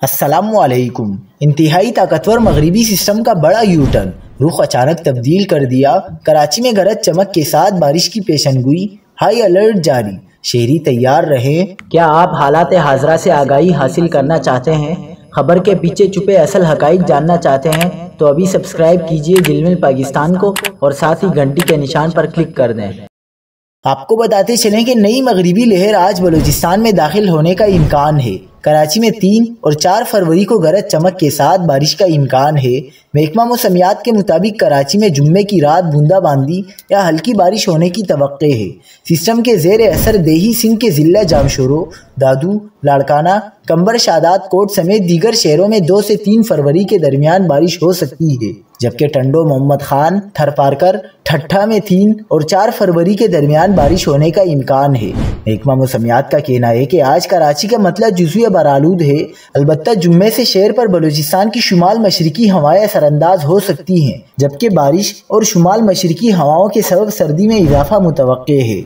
السلام علیکم۔ انتہائی طاقتور مغربی سسٹم کا بڑا یو ٹرن، رخ اچانک تبدیل کر دیا۔ کراچی میں گرج چمک کے ساتھ بارش کی پیشن گوئی، ہائی الرٹ جاری، شہری تیار رہیں۔ کیا آپ حالات حاضرہ سے آگاہی حاصل کرنا چاہتے ہیں؟ خبر کے پیچھے چھپے اصل حقائق جاننا چاہتے ہیں تو ابھی سبسکرائب کیجئے دل مل پاکستان کو اور ساتھ ہی گھنٹی کے نشان پر کلک کر دیں۔ آپ کو بتاتے چلیں کہ نئی مغربی لہر آج بلوچستان میں داخل ہونے کا امکان ہے۔ کراچی میں 3 اور 4 فروری کو گرج چمک کے ساتھ بارش کا امکان ہے۔ محکمہ موسمیات کے مطابق کراچی میں جمعے کی رات بوندا باندی یا ہلکی بارش ہونے کی توقع ہے۔ سسٹم کے زیر اثر دیہی سندھ کے ضلع جامشورو، دادو، لاڑکانہ، کمبر شادات کوٹ سمیت دیگر شہروں میں 2 سے 3 فروری کے درمیان بارش ہو سکتی ہے، جبکہ ٹنڈو، محمد خان، تھرپارکر، ٹھٹھہ میں 3 اور 4 فروری کے درمیان بارش ہونے کا امکان ہے۔ محکمہ موسمیات کا کہنا ہے کہ آج کراچی کا مطلع جزوی برآلود ہے، البتہ جمعے سے شہر پر بلوچستان کی شمال مشرقی ہوائیں اثر انداز ہو سکتی ہیں، جبکہ بارش اور شمال مشرقی ہواؤں کے سبب سردی میں اضافہ متوقع ہے۔